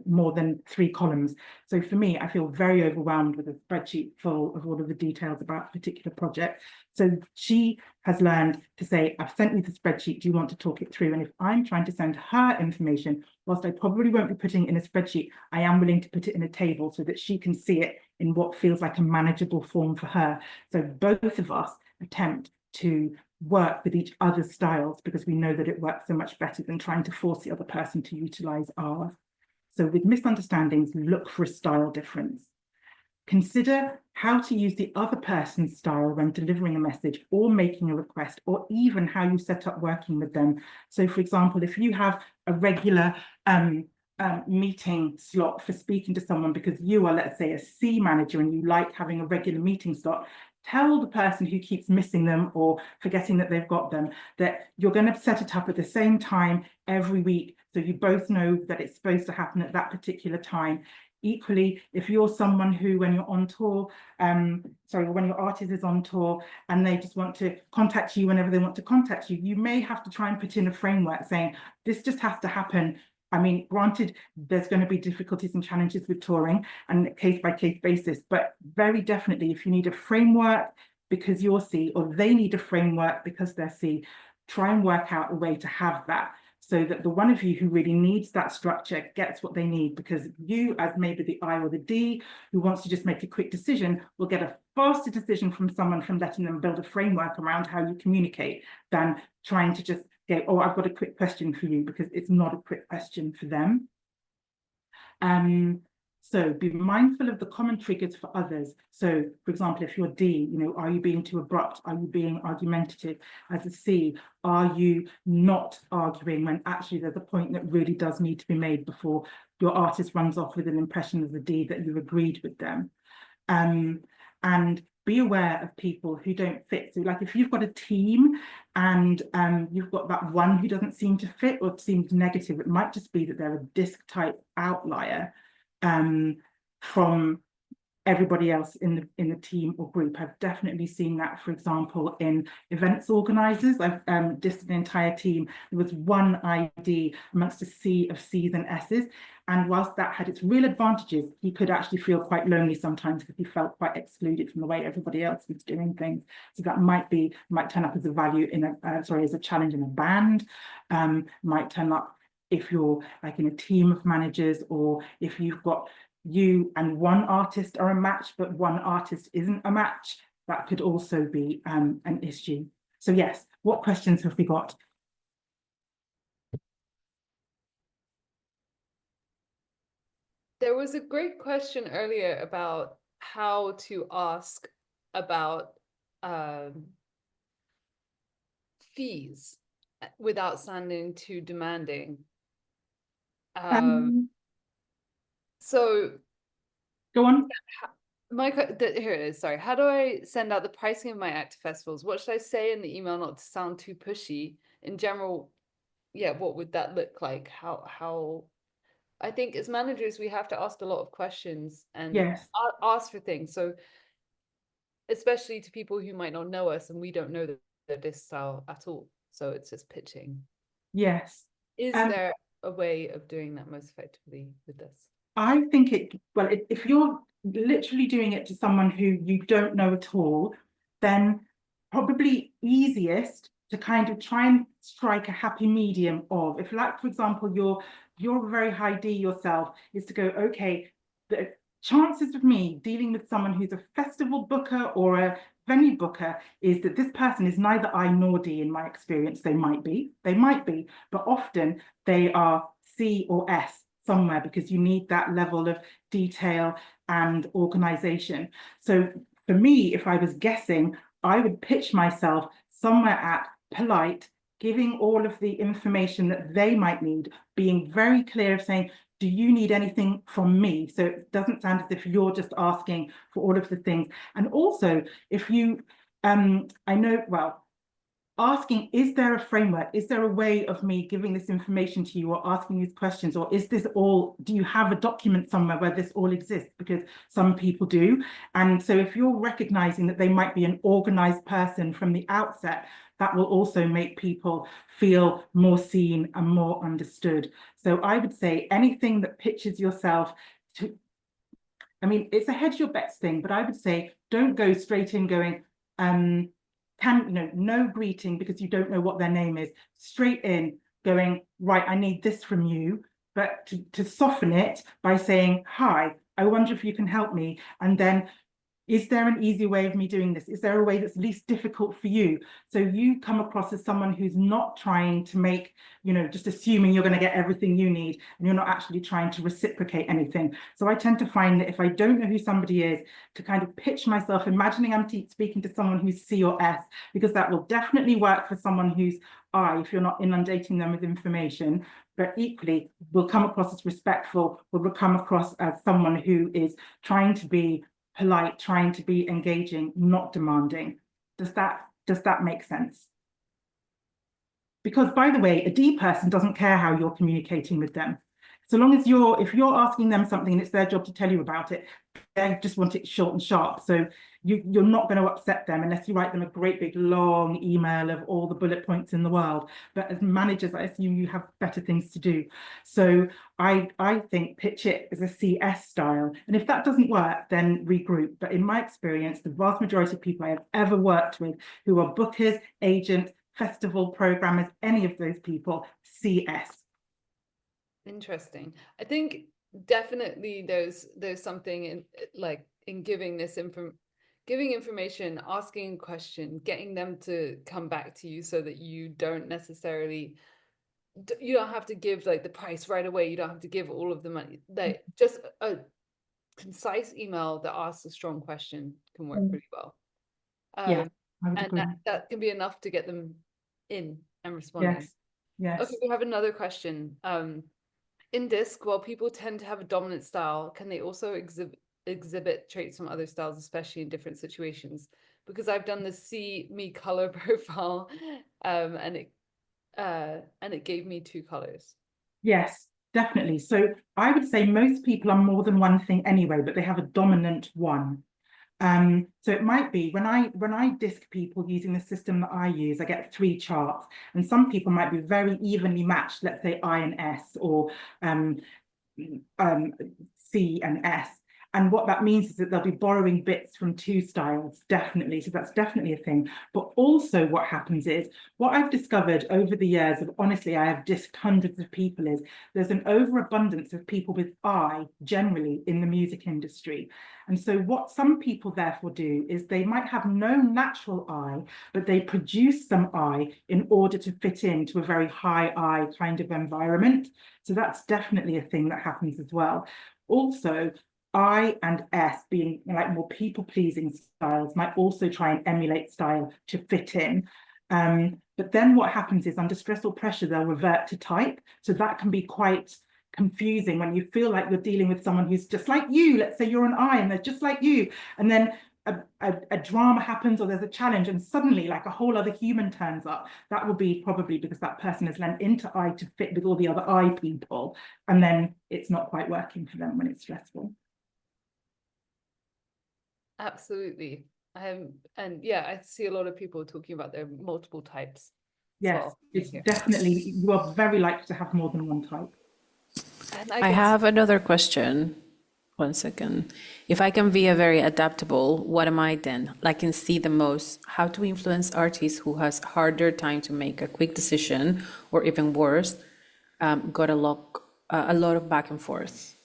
more than 3 columns. So for me, I feel very overwhelmed with a spreadsheet full of all of the details about a particular project. So she has learned to say, I've sent you the spreadsheet, do you want to talk it through? And if I'm trying to send her information, whilst I probably won't be putting it in a spreadsheet, I am willing to put it in a table so that she can see it in what feels like a manageable form for her. So both of us attempt to work with each other's styles because we know that it works so much better than trying to force the other person to utilize ours. So with misunderstandings, look for a style difference. Consider how to use the other person's style when delivering a message or making a request, or even how you set up working with them. So for example, if you have a regular meeting slot for speaking to someone because you are, let's say, a C manager and you like having a regular meeting slot, tell the person who keeps missing them or forgetting that they've got them that you're going to set it up at the same time every week, so you both know that it's supposed to happen at that particular time. Equally, if you're someone who, when you're on tour, when your artist is on tour and they just want to contact you whenever they want to contact you, you may have to try and put in a framework saying, this just has to happen. I mean, granted, there's going to be difficulties and challenges with touring and case-by-case basis, but very definitely, if you need a framework because you're C, or they need a framework because they're C, try and work out a way to have that, so that the one of you who really needs that structure gets what they need, because you, as maybe the I or the D, who wants to just make a quick decision, will get a faster decision from someone from letting them build a framework around how you communicate than trying to just go, oh, I've got a quick question for you, because it's not a quick question for them. So be mindful of the common triggers for others. So, for example, if you're D, are you being too abrupt? Are you being argumentative? As a C, are you not arguing when actually there's a point that really does need to be made before your artist runs off with an impression as a D that you've agreed with them? And be aware of people who don't fit. So like if you've got a team and you've got that one who doesn't seem to fit or seems negative, it might just be that they're a DISC type outlier from everybody else in the team or group. I've definitely seen that, for example, in events organizers. I've just an entire team. There was one ID amongst a sea of C's and S's. And whilst that had its real advantages, he could actually feel quite lonely sometimes because he felt quite excluded from the way everybody else was doing things. So that might turn up as a value in as a challenge in a band, might turn up if you're like in a team of managers, or if you've got you and one artist are a match, but one artist isn't a match, that could also be an issue. So yes, what questions have we got? There was a great question earlier about how to ask about fees without sounding too demanding. So Go on. here it is. Sorry. How do I send out the pricing of my act to festivals? What should I say in the email not to sound too pushy? In general, yeah, what would that look like? How I think as managers, we have to ask a lot of questions and Yes. ask for things. So especially to people who might not know us and we don't know their disc style at all. So it's just pitching. Yes. Is there a way of doing that most effectively with this? I think if you're literally doing it to someone who you don't know at all, then probably easiest to kind of try and strike a happy medium of, if like, for example, you're a very high D yourself, is to go, okay, the chances of me dealing with someone who's a festival booker or a venue booker is that this person is neither I nor D in my experience. They might be, but often they are C or S somewhere, because you need that level of detail and organization. So for me, if I was guessing, I would pitch myself somewhere at polite, giving all of the information that they might need, being very clear of saying, do you need anything from me? So it doesn't sound as if you're just asking for all of the things. And also, if you, I know, well, asking, is there a framework? Is there a way of me giving this information to you or asking these questions? Or is this all, do you have a document somewhere where this all exists? Because some people do. And so if you're recognizing that they might be an organized person from the outset, that will also make people feel more seen and more understood. So I would say anything that pitches yourself to, I mean, it's a hedge your bets thing, but I would say don't go straight in going, no greeting because you don't know what their name is, straight in going, right, I need this from you, but to soften it by saying, hi, I wonder if you can help me. And then, is there an easy way of me doing this? Is there a way that's least difficult for you? So you come across as someone who's not trying to make, just assuming you're going to get everything you need, and you're not actually trying to reciprocate anything. So I tend to find that if I don't know who somebody is, to kind of pitch myself, imagining I'm speaking to someone who's C or S, because that will definitely work for someone who's I, if you're not inundating them with information, but equally will come across as respectful, will come across as someone who is trying to be polite, trying to be engaging, not demanding. Does that make sense? Because, by the way, a D person doesn't care how you're communicating with them. So long as if you're asking them something and it's their job to tell you about it, they just want it short and sharp. So you're not going to upset them unless you write them a great big long email of all the bullet points in the world. But as managers, I assume you have better things to do. So I think pitch it as a CS style. And if that doesn't work, then regroup. But in my experience, the vast majority of people I have ever worked with who are bookers, agents, festival programmers, any of those people, CS. Interesting. I think definitely there's something in giving giving information, asking a question, getting them to come back to you so that you don't necessarily, you don't have to give like the price right away. You don't have to give all of the money. Like just a concise email that asks a strong question can work pretty well. Yeah, I would and agree. that can be enough to get them in and responding. Yes. Okay, we have another question. In disc, while people tend to have a dominant style, can they also exhibit traits from other styles, especially in different situations? Because I've done the see me color profile, and it gave me 2 colors. Yes, definitely. So I would say most people are more than one thing anyway, but they have a dominant one. So it might be when I disc people using the system that I use, I get 3 charts, and some people might be very evenly matched, let's say I and S, or C and S. And what that means is that they'll be borrowing bits from two styles, definitely. So that's definitely a thing. But also what happens is, what I've discovered over the years of, honestly, I have disked hundreds of people, is there's an overabundance of people with I generally in the music industry. And so what some people therefore do is they might have no natural I, but they produce some I in order to fit into a very high I kind of environment. So that's definitely a thing that happens as well. Also, I and S, being like more people-pleasing styles, might also try and emulate style to fit in. But then what happens is, under stress or pressure, they'll revert to type. So that can be quite confusing when you feel like you're dealing with someone who's just like you. Let's say you're an I and they're just like you. And then a drama happens, or there's a challenge, and suddenly like a whole other human turns up. That will be probably because that person has lent into I to fit with all the other I people. And then it's not quite working for them when it's stressful. Absolutely. And yeah, I see a lot of people talking about their multiple types. Yes, well, it's here. definitely, you are very likely to have more than one type. And I have another question. One second. If I can be a very adaptable, what am I then? I can see the most how to influence artists who has harder time to make a quick decision, or even worse, got a lot of back and forth.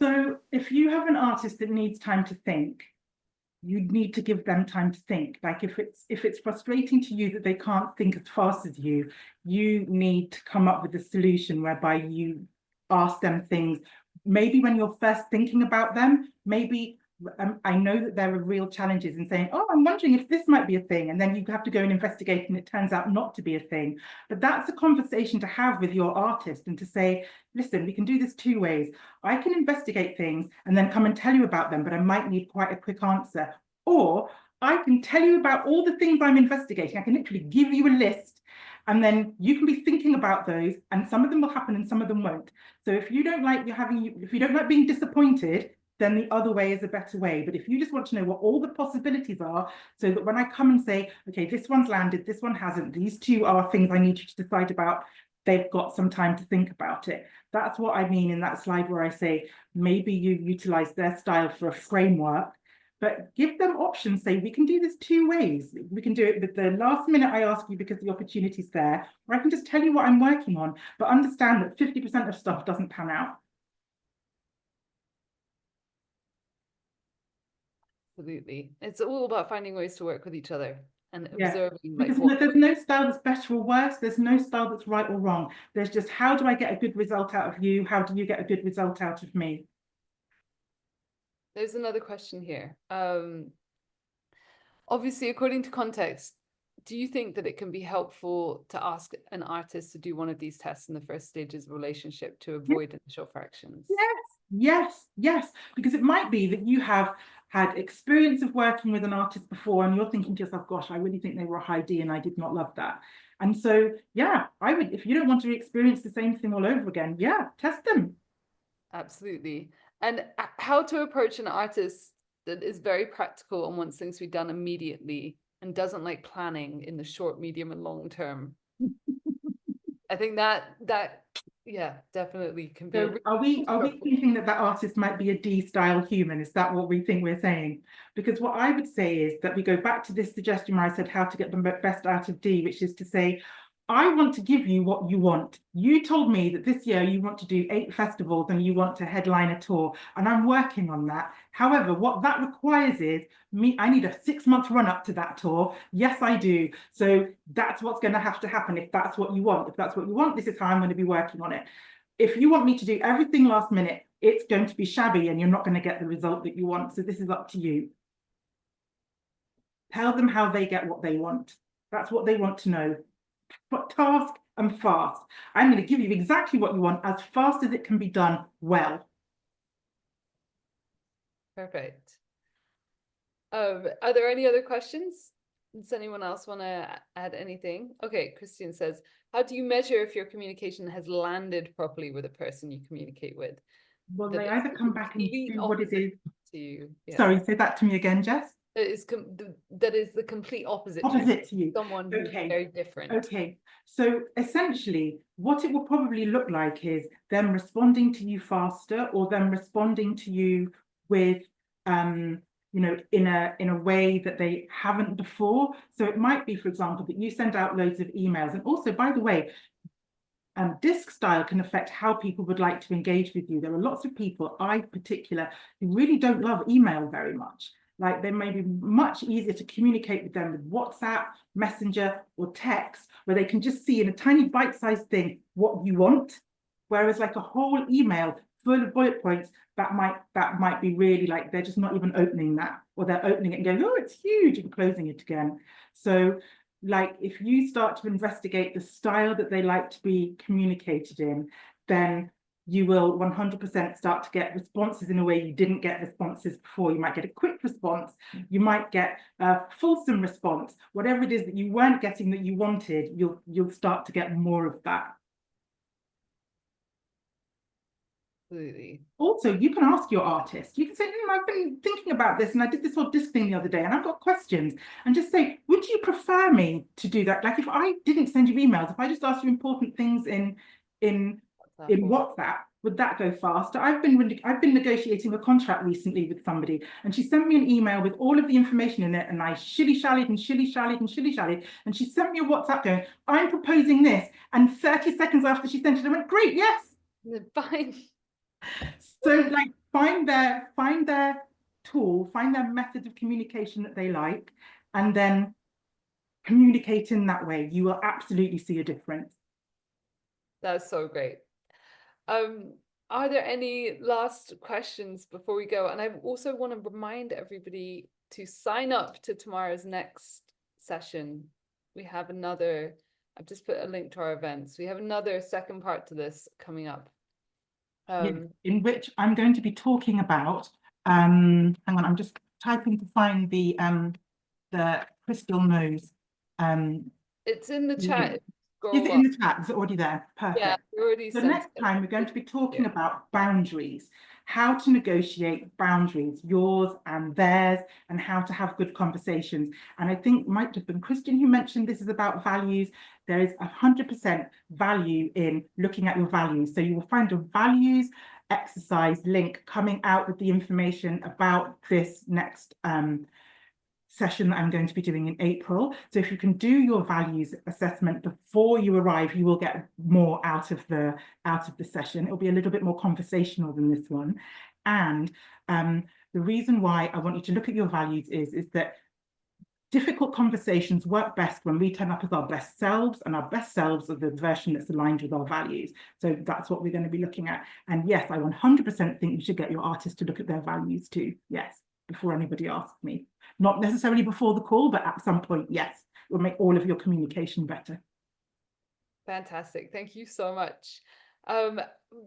So if you have an artist that needs time to think, you need to give them time to think. Like if it's frustrating to you that they can't think as fast as you need to come up with a solution whereby you ask them things. Maybe when you're first thinking about them, maybe I know that there are real challenges in saying, oh, I'm wondering if this might be a thing. And then you have to go and investigate and it turns out not to be a thing. But that's a conversation to have with your artist, and to say, listen, we can do this two ways. I can investigate things and then come and tell you about them, but I might need quite a quick answer. Or I can tell you about all the things I'm investigating. I can literally give you a list, and then you can be thinking about those, and some of them will happen and some of them won't. So if you don't like being disappointed, then the other way is a better way. But if you just want to know what all the possibilities are, so that when I come and say, okay, this one's landed, this one hasn't, these two are things I need you to decide about, they've got some time to think about it. That's what I mean in that slide where I say, maybe you utilize their style for a framework, but give them options. Say, we can do this two ways. We can do it with the last minute I ask you because the opportunity's there, or I can just tell you what I'm working on, but understand that 50% of stuff doesn't pan out. Absolutely. It's all about finding ways to work with each other and observing. Because there's no style that's better or worse. There's no style that's right or wrong. There's just, how do I get a good result out of you? How do you get a good result out of me? There's another question here. Obviously, according to context, do you think that it can be helpful to ask an artist to do one of these tests in the first stages of a relationship to avoid initial frictions? Yes. Because it might be that you have had experience of working with an artist before and you're thinking to yourself, gosh, I really think they were a high D and I did not love that. And so, yeah, I would, if you don't want to experience the same thing all over again, yeah, test them. Absolutely. And how to approach an artist that is very practical and wants things to be done immediately and doesn't like planning in the short, medium, and long term. I think that yeah, definitely can be. So are we thinking that artist might be a D style human? Is that what we think we're saying? Because what I would say is that we go back to this suggestion where I said how to get the best out of D, which is to say, I want to give you what you want. You told me that this year you want to do 8 festivals and you want to headline a tour, and I'm working on that. However, what that requires is I need a 6-month run up to that tour. Yes, I do. So that's what's going to have to happen if that's what you want. If that's what you want, this is how I'm going to be working on it. If you want me to do everything last minute, it's going to be shabby and you're not going to get the result that you want. So this is up to you. Tell them how they get what they want. That's what they want to know. But task and fast. I'm going to give you exactly what you want as fast as it can be done well. Perfect. Are there any other questions? Does anyone else want to add anything? Okay, Christian says, how do you measure if your communication has landed properly with a person you communicate with? Well, they either come back and do what it is. To you. Yeah. Sorry, say that to me again, Jess. that is the complete opposite to Opposite to you. someone who's Okay. very different. Okay, so essentially what it will probably look like is them responding to you faster, or them responding to you with you know, in a way that they haven't before. So it might be, for example, that you send out loads of emails. And also, by the way, disc style can affect how people would like to engage with you. There are lots of people, I in particular, who really don't love email very much. Like, they may be much easier to communicate with them with WhatsApp, Messenger, or text, where they can just see in a tiny bite-sized thing what you want. Whereas like a whole email full of bullet points, that might be really like, they're just not even opening that, or they're opening it and going, oh, it's huge, and closing it again. So like, if you start to investigate the style that they like to be communicated in, then you will 100% start to get responses in a way you didn't get responses before. You might get a quick response, you might get a fulsome response, whatever it is that you weren't getting that you wanted, you'll start to get more of that. Absolutely. Also, you can ask your artist. You can say, I've been thinking about this, and I did this whole disc thing the other day, and I've got questions. And just say, would you prefer me to do that? Like, if I didn't send you emails, if I just asked you important things in WhatsApp, would that go faster? I've been negotiating a contract recently with somebody, and she sent me an email with all of the information in it, and I shilly-shallied and shilly-shallied and shilly-shallied, and she sent me a WhatsApp going, I'm proposing this. And 30 seconds after she sent it, I went, great, yes. Fine. So like, find their tool, find their method of communication that they like, and then communicate in that way. You will absolutely see a difference. That's so great. Are there any last questions before we go? And I also want to remind everybody to sign up to tomorrow's next session. We have another, I've just put a link to our events. We have another second part to this coming up. In which I'm going to be talking about, hang on, I'm just typing to find the crystal nose. It's in the chat. Is it in the chat? Is it already there? Perfect. Yeah, already. So next time we're going to be talking about boundaries, how to negotiate boundaries, yours and theirs, and how to have good conversations. And I think might have been Christian who mentioned this is about values. There is 100% value in looking at your values. So you will find a values exercise link coming out with the information about this next session that I'm going to be doing in April. So if you can do your values assessment before you arrive, you will get more out of the session. It'll be a little bit more conversational than this one. And the reason why I want you to look at your values is that difficult conversations work best when we turn up as our best selves, and our best selves are the version that's aligned with our values. So that's what we're going to be looking at. And yes, I 100% think you should get your artists to look at their values too. Yes, before anybody asks me. Not necessarily before the call, but at some point, yes, it will make all of your communication better. Fantastic. Thank you so much.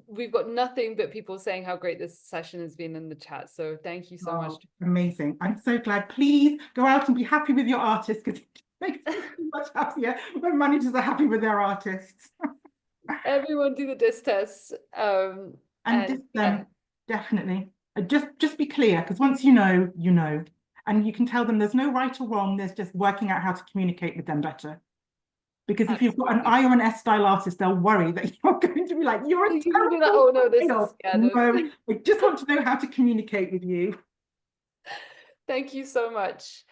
We've got nothing but people saying how great this session has been in the chat. So thank you so much. Amazing. I'm so glad. Please go out and be happy with your artists, because it makes me much happier when managers are happy with their artists. Everyone do the disc test. Definitely. Just be clear, because once you know, you know. And you can tell them there's no right or wrong, there's just working out how to communicate with them better. Because if you've got an I or an S style artist, they'll worry that you're going to be like, you're a terrible oh no, this style. is, yeah, no, I just want to know how to communicate with you. Thank you so much.